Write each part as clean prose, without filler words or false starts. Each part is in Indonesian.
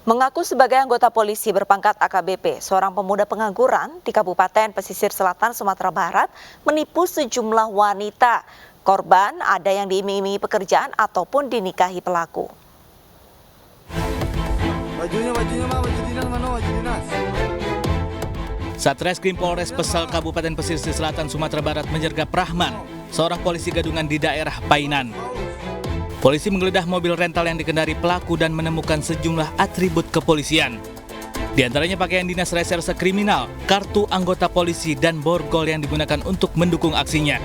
Mengaku sebagai anggota polisi berpangkat AKBP, seorang pemuda pengangguran di Kabupaten Pesisir Selatan, Sumatera Barat menipu sejumlah wanita. Korban ada yang diiming-imingi pekerjaan ataupun dinikahi pelaku. Bajunya mah, baju dinas mana, baju dinas. Satreskrim Polres Pesal Kabupaten Pesisir Selatan, Sumatera Barat menyergap Rahman, seorang polisi gadungan di daerah Painan. Polisi menggeledah mobil rental yang dikendari pelaku dan menemukan sejumlah atribut kepolisian. Di antaranya pakaian dinas reserse kriminal, kartu anggota polisi, dan borgol yang digunakan untuk mendukung aksinya.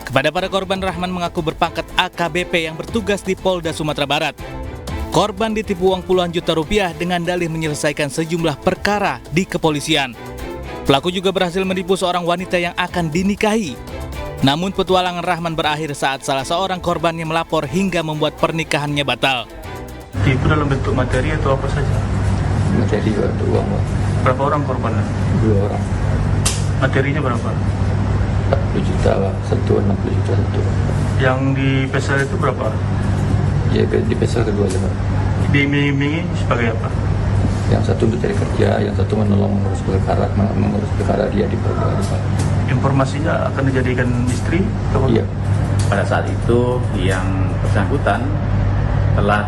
Kepada para korban, Rahman mengaku berpangkat AKBP yang bertugas di Polda Sumatera Barat. Korban ditipu uang puluhan juta rupiah dengan dalih menyelesaikan sejumlah perkara di kepolisian. Pelaku juga berhasil menipu seorang wanita yang akan dinikahi. Namun petualangan Rahman berakhir saat salah seorang korbannya melapor hingga membuat pernikahannya batal. Itu dalam bentuk materi atau apa saja? Materi untuk uang, Pak. Berapa orang korbannya? 2 orang. Materinya berapa? 40 juta, Pak. Satu 60 juta satu. Yang di pesel itu berapa? Ya, di pesel kedua aja, Pak. Diiming-imingi sebagai apa? Yang satu untuk cari kerja, yang satu menolong mengurus perkara dia di program, Pak. Informasinya akan dijadikan istri? Atau Iya. Pada saat itu yang bersangkutan telah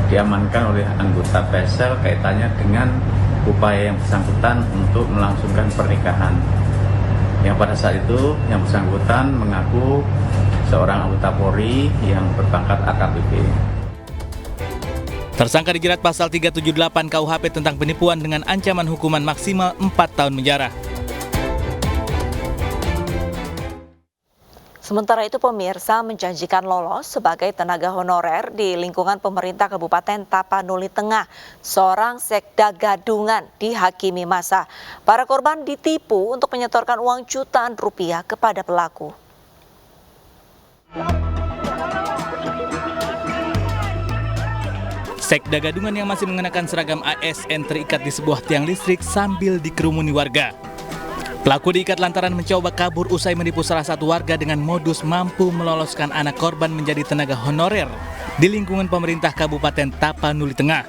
diamankan oleh anggota Pesel kaitannya dengan upaya yang bersangkutan untuk melangsungkan pernikahan. Yang pada saat itu yang bersangkutan mengaku seorang anggota Polri yang berpangkat AKBP. Tersangka dijerat pasal 378 KUHP tentang penipuan dengan ancaman hukuman maksimal 4 tahun penjara. Sementara itu pemirsa menjanjikan lolos sebagai tenaga honorer di lingkungan pemerintah Kabupaten Tapanuli Tengah. Seorang sekda gadungan dihakimi massa. Para korban ditipu untuk menyetorkan uang jutaan rupiah kepada pelaku. Sekda gadungan yang masih mengenakan seragam ASN terikat di sebuah tiang listrik sambil dikerumuni warga. Pelaku diikat lantaran mencoba kabur usai menipu salah satu warga dengan modus mampu meloloskan anak korban menjadi tenaga honorer di lingkungan pemerintah Kabupaten Tapanuli Tengah.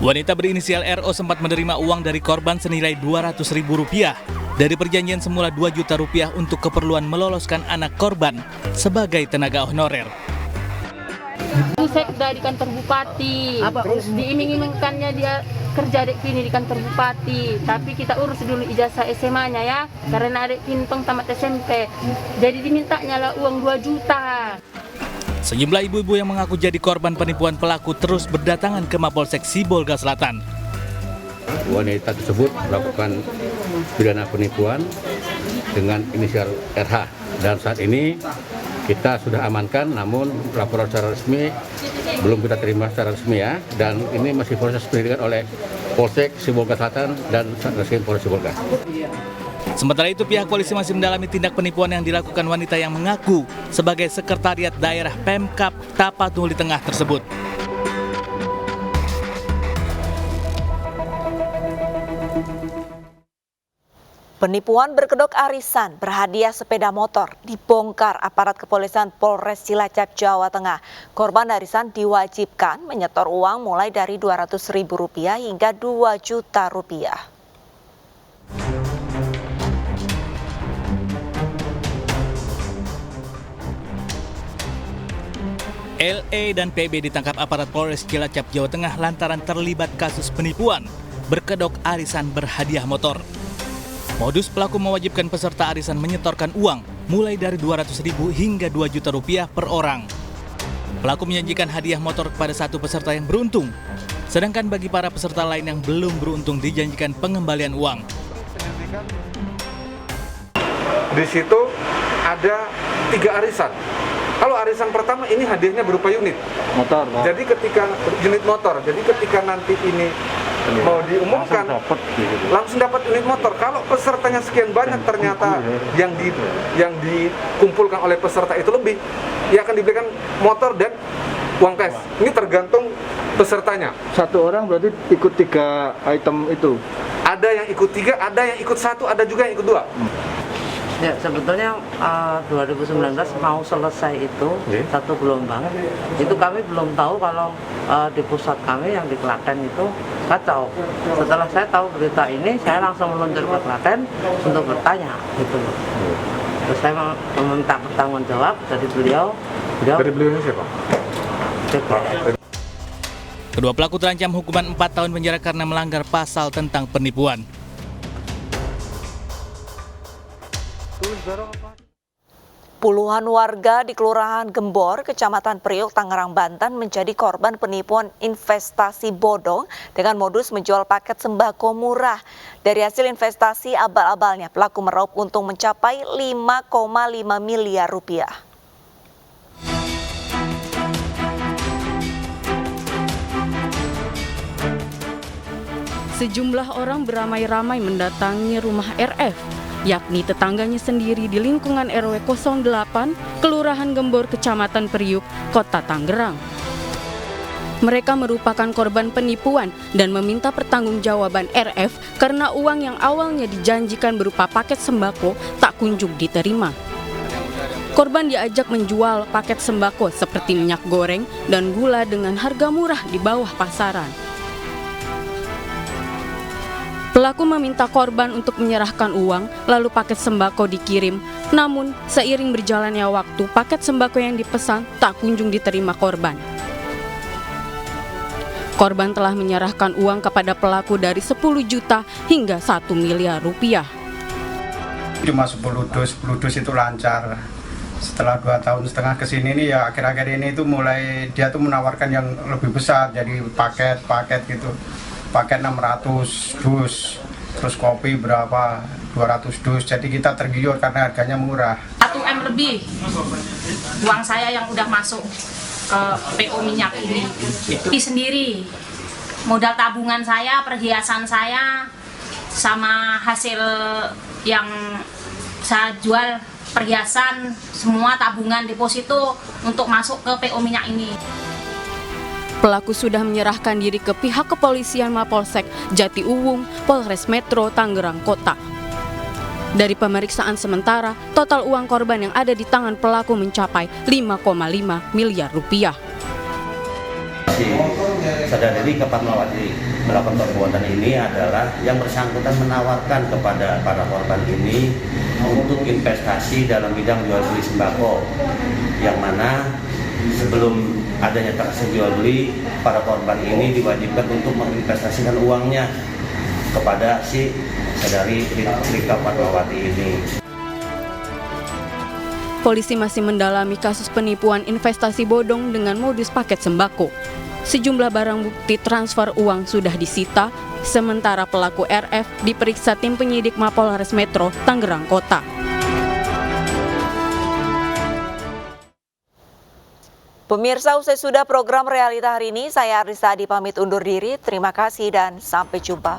Wanita berinisial RO sempat menerima uang dari korban senilai Rp200.000 dari perjanjian semula Rp2 juta untuk keperluan meloloskan anak korban sebagai tenaga honorer. Sekda di kantor bupati, terus diiming-imingkannya dia kerja dek kini di kantor bupati, tapi kita urus dulu ijazah SMA-nya ya, karena adek pintong tamat SMP, jadi dimintanya lah uang 2 juta. Sejumlah ibu-ibu yang mengaku jadi korban penipuan pelaku terus berdatangan ke Mapolsek Sibolga Selatan. Wanita tersebut melakukan pidana penipuan dengan inisial RH, dan saat ini kita sudah amankan, namun laporan secara resmi belum kita terima secara resmi ya, dan ini masih proses penyelidikan oleh Polsek Sibolga Selatan dan Satreskrim Polres Sibolga. Sementara itu pihak polisi masih mendalami tindak penipuan yang dilakukan wanita yang mengaku sebagai sekretariat daerah Pemkab Tapanuli Tengah tersebut. Penipuan berkedok arisan berhadiah sepeda motor dibongkar aparat kepolisian Polres Cilacap, Jawa Tengah. Korban arisan diwajibkan menyetor uang mulai dari Rp200.000 hingga Rp2 juta. LE dan PB ditangkap aparat Polres Cilacap, Jawa Tengah lantaran terlibat kasus penipuan berkedok arisan berhadiah motor. Modus pelaku mewajibkan peserta arisan menyetorkan uang mulai dari Rp200.000 hingga Rp2 juta per orang. Pelaku menjanjikan hadiah motor kepada satu peserta yang beruntung, sedangkan bagi para peserta lain yang belum beruntung dijanjikan pengembalian uang. Di situ ada 3 arisan. Kalau arisan pertama ini hadiahnya berupa unit motor. Jadi ketika unit motor, nanti ini mau diumumkan langsung dapat unit motor. Kalau pesertanya sekian banyak ternyata yang dikumpulkan oleh peserta itu lebih, ya akan diberikan motor dan uang cash. Ini tergantung pesertanya. Satu orang berarti ikut 3 item itu. Ada yang ikut 3, ada yang ikut 1, ada juga yang ikut 2. Ya, sebetulnya 2019 mau selesai itu satu gelombang. Itu kami belum tahu kalau di pusat kami yang di Klaten itu kacau. Setelah saya tahu berita ini, saya langsung meluncur ke Klaten untuk bertanya gitu loh. Terus saya meminta pertanggungjawab dari beliau. Dari beliau ini siapa? Kedua pelaku terancam hukuman 4 tahun penjara karena melanggar pasal tentang penipuan. Puluhan warga di Kelurahan Gembor, Kecamatan Priok, Tangerang, Banten menjadi korban penipuan investasi bodong dengan modus menjual paket sembako murah. Dari hasil investasi abal-abalnya, pelaku meraup untung mencapai 5,5 miliar rupiah. Sejumlah orang beramai-ramai mendatangi rumah RF, yakni tetangganya sendiri di lingkungan RW 08, Kelurahan Gembor, Kecamatan Priuk, Kota Tangerang. Mereka merupakan korban penipuan dan meminta pertanggungjawaban RF karena uang yang awalnya dijanjikan berupa paket sembako tak kunjung diterima. Korban diajak menjual paket sembako seperti minyak goreng dan gula dengan harga murah di bawah pasaran. Pelaku meminta korban untuk menyerahkan uang, lalu paket sembako dikirim. Namun, seiring berjalannya waktu, paket sembako yang dipesan tak kunjung diterima korban. Korban telah menyerahkan uang kepada pelaku dari 10 juta hingga 1 miliar rupiah. Cuma 10 dus itu lancar. Setelah 2,5 tahun kesini nih ya akhir-akhir ini itu mulai dia tuh menawarkan yang lebih besar, jadi paket gitu. Paket 600 dus, terus kopi berapa 200 dus, jadi kita tergiur karena harganya murah. 1 M lebih uang saya yang udah masuk ke PO minyak ini sendiri, modal tabungan saya, perhiasan saya, sama hasil yang saya jual perhiasan, semua tabungan deposito untuk masuk ke PO minyak ini. Pelaku sudah menyerahkan diri ke pihak kepolisian Mapolsek Jati Uwung, Polres Metro Tangerang Kota. Dari pemeriksaan sementara, total uang korban yang ada di tangan pelaku mencapai 5,5 miliar rupiah. Saudari Fatmawati melakukan perbuatan ini adalah yang bersangkutan menawarkan kepada para korban ini untuk investasi dalam bidang jual beli sembako, yang mana sebelum adanya transaksi jual beli, para korban ini diwajibkan untuk menginvestasikan uangnya kepada si saudari Rika Fatmawati ini. Polisi masih mendalami kasus penipuan investasi bodong dengan modus paket sembako. Sejumlah barang bukti transfer uang sudah disita, sementara pelaku RF diperiksa tim penyidik Mapolres Metro Tangerang Kota. Pemirsa, usai sudah program Realita hari ini, saya Arisa Adi pamit undur diri. Terima kasih dan sampai jumpa.